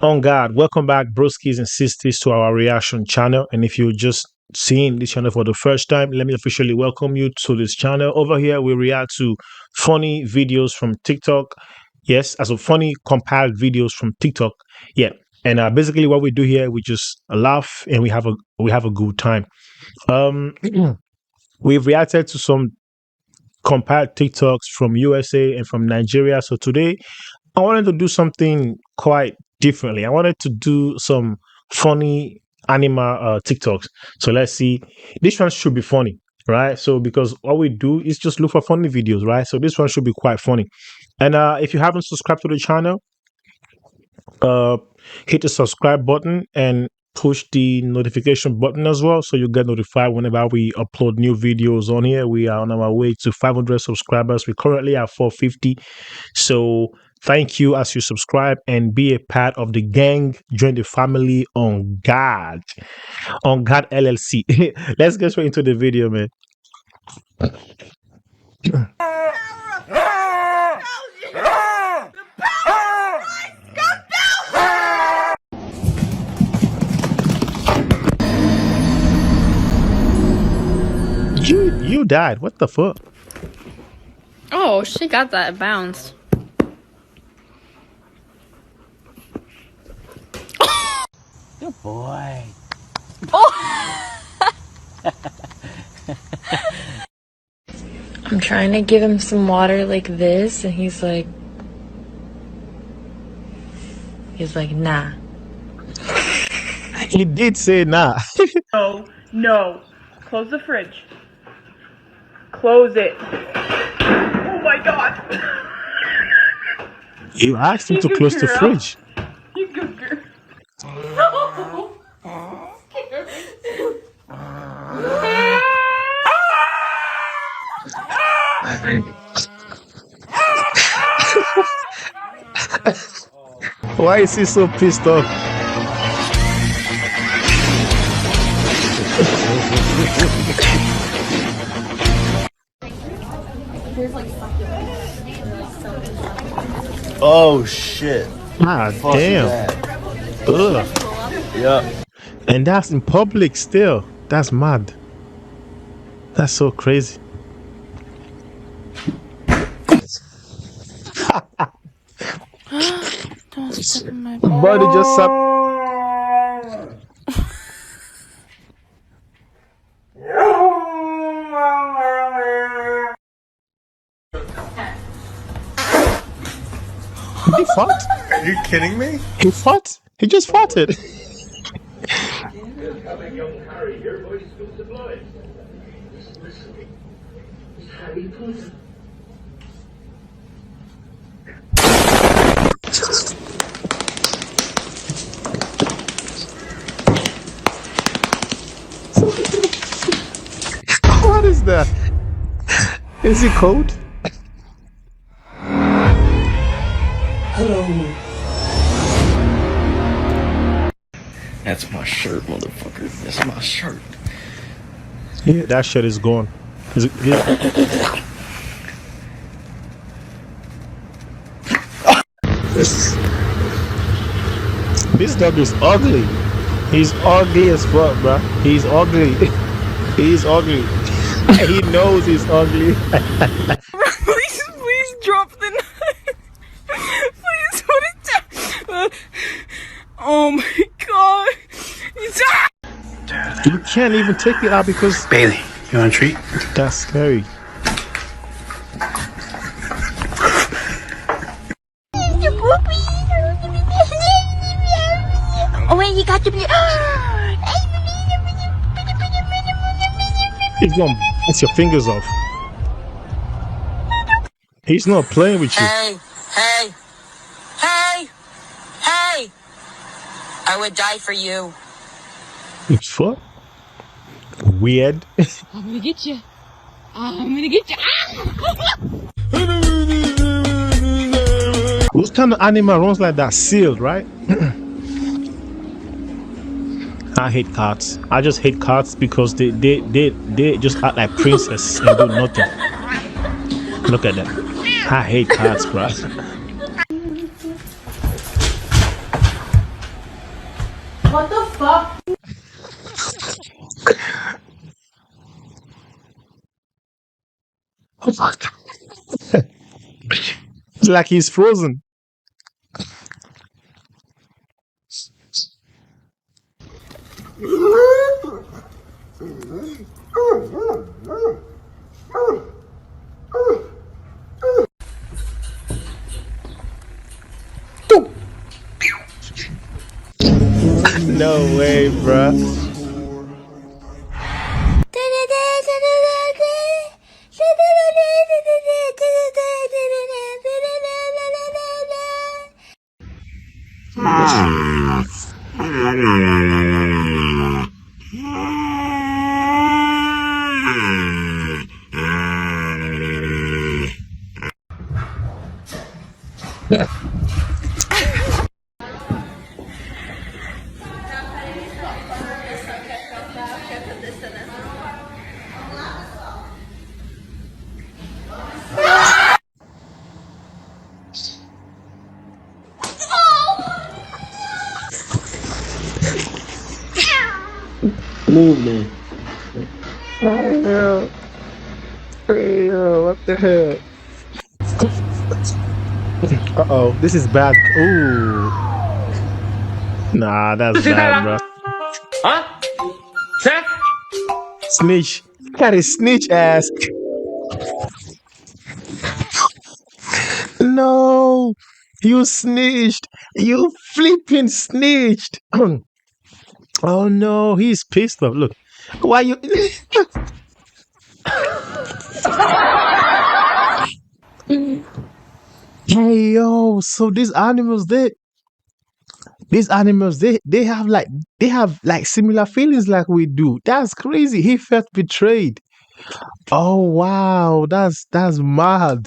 On God, welcome back, broskies and sisters, to our reaction channel. And if you're just seeing this channel for the first time, let me officially welcome you to this channel. Over here, we react to funny videos from TikTok. Yes, as a funny compiled videos from TikTok. Yeah, and basically what we do here, we just laugh and we have a good time. Um, we've reacted to some compiled TikToks from USA and from Nigeria. So today I wanted to do something quite differently. I wanted to do some funny animal TikToks. So let's see. This one should be funny, right? So because all we do is just look for funny videos, right? So this one should be quite funny. And if you haven't subscribed to the channel, uh, hit the subscribe button and push the notification button as well, so you get notified whenever we upload new videos on here. We are on our way to 500 subscribers. We currently are 450. So thank you as you subscribe and be a part of the gang. Join the family on God LLC. Let's get straight into the video, man. You died. What the fuck? Oh, she got that bounced. Good boy. Oh! I'm trying to give him some water like this, and he's like, nah. He did say nah. No. Close the fridge. Close it. Oh my god. You asked him to close the fridge. You good girl. Why is he so pissed off? Oh shit. Ah, Fuck damn. that. Ugh. Yep. And that's in public still. That's mad. That's so crazy. Don't step in my Buddy just sucked. He fought? Are you kidding me? He fought? He just fought it. What is that? Is it cold? Hello. That's my shirt, motherfucker. That's my shirt. Yeah, that shit is gone. Is it? Yeah. This dog is ugly. He's ugly as fuck, bro. He's ugly. He's ugly. He knows he's ugly. Please drop the knife. Please put it down. Oh my god. You can't even take it out because Bailey, you want a treat? that's scary. Oh wait, you got to be. He's gonna bite your fingers off. He's not playing with you. Hey! I would die for you. It's what? Weird. I'm gonna get you. I'm gonna get you. What kind of animal runs like that? Sealed, right? I hate cats. I just hate cats because they just act like princess and do nothing. Look at them. I hate cats, bro. What the fuck? It's like he's frozen. No way, bruh. Move, man. Yo, yo, what the hell? Uh-oh, this is bad. Ooh. Nah, that's bad, bro. Huh? Chef? Snitch. Got his snitch ass. No, you snitched. You flipping snitched. Oh no, he's pissed off. Look, why you? Hey yo, so these animals, they have like similar feelings like we do. That's crazy. He felt betrayed. Oh wow, that's mad.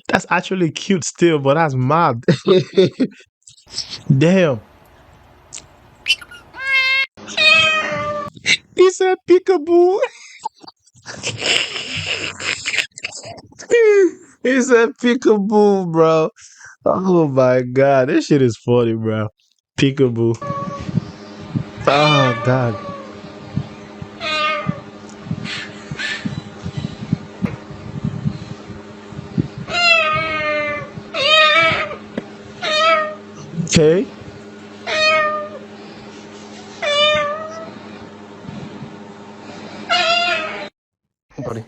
That's actually cute still, but that's mad. Damn. He said peekaboo. He said peekaboo, bro. Oh my god, this shit is funny, bro. Peekaboo. Oh god. Okay. Buddy.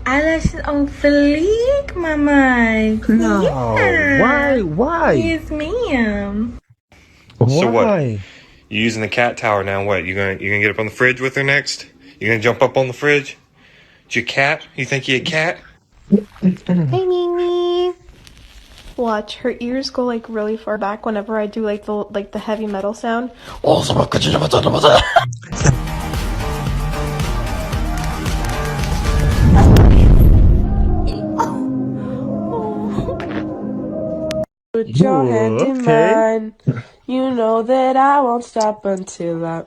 Eyelashes on fleek, mama. No. Why? Yeah. Why? Yes, ma'am. So what? Why? You using the cat tower now? What? You gonna get up on the fridge with her next? You gonna jump up on the fridge? It's your cat? You think you a cat? Hey Mimi. Watch, her ears go like really far back whenever I do like the heavy metal sound. Put your hand Ooh, in okay. mine. You know that I won't stop until I.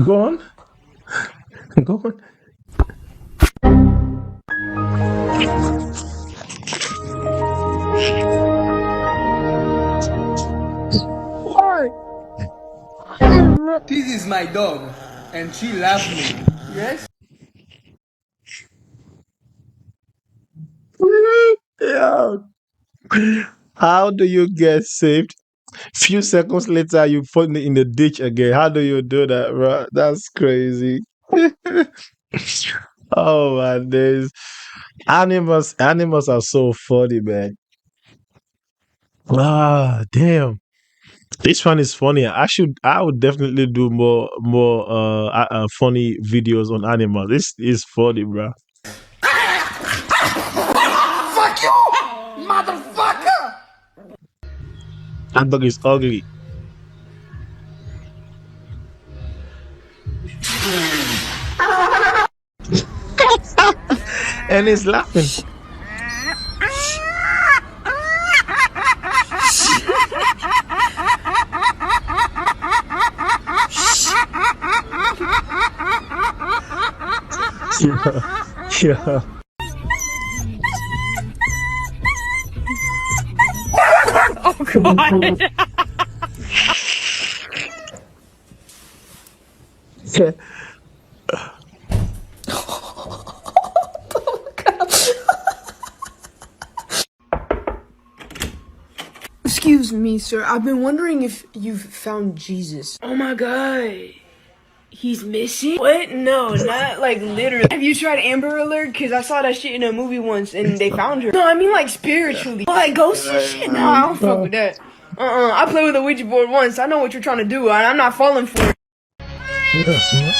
Go on. Go on. Why? This is my dog, and she loves me. Yes? Yeah. How do you get saved? Few seconds later, you fall in the ditch again. How do you do that, bro? That's crazy. Oh my days. Animals are so funny, man. Ah, damn. This one is funny. I would definitely do more funny videos on animals. This is funny, bro. Fuck you, motherfucker! That dog is ugly. And he's laughing. Yeah. Oh god. Yeah. Excuse me, sir. I've been wondering if you've found Jesus. Oh my god. He's missing? What? No, not like literally. Have you tried Amber Alert? Because I saw that shit in a movie once and they found her. No, I mean like spiritually. Like ghosts and shit? No, I don't fuck with that. I played with a Ouija board once. I know what you're trying to do, and I'm not falling for it. Yes, man.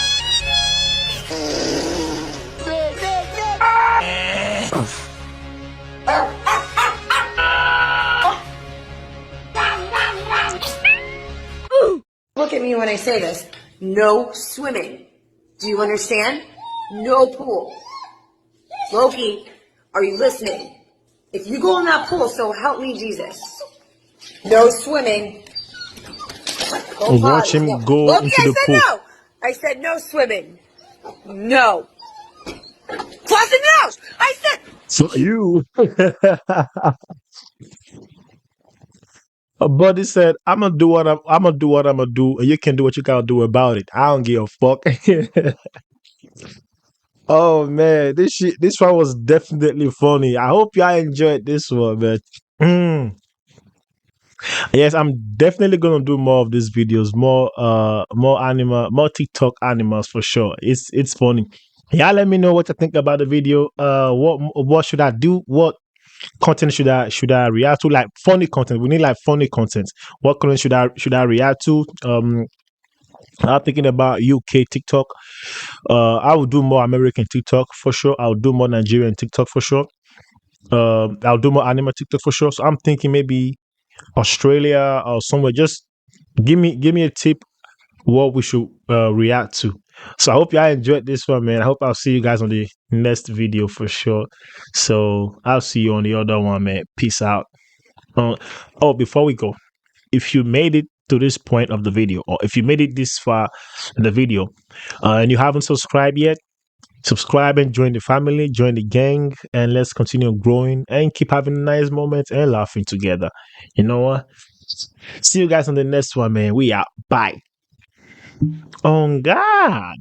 Look at me when I say this. No swimming. Do you understand? No pool. Loki, are you listening? If you go in that pool, so help me Jesus. No swimming. Go Watch potty. him go Loki, into I the said pool. no. I said no swimming. No. Plus a no. I said. So you. A buddy said, I'm gonna do what I'm gonna do, and you can do what you gotta do about it. I don't give a fuck." Oh man, this one was definitely funny. I hope y'all enjoyed this one, man. Mm. Yes, I'm definitely gonna do more of these videos, more TikTok animals for sure. It's funny. Y'all let me know what you think about the video. What should I do? What content should I react to? Like funny content. We need like funny content. What content should I react to? I'm thinking about UK TikTok. I will do more American TikTok for sure. I'll do more Nigerian TikTok for sure. I'll do more anime TikTok for sure. So I'm thinking maybe Australia or somewhere. Just give me a tip what we should react to. So I hope y'all enjoyed this one, man. I hope I'll see you guys on the next video for sure. So I'll see you on the other one, man. Peace out. Oh, before we go, if you made it to this point of the video, or if you made it this far in the video, and you haven't subscribed yet, subscribe and join the family, join the gang, and let's continue growing and keep having nice moments and laughing together. You know what? See you guys on the next one, man. We out. Bye. Oh God.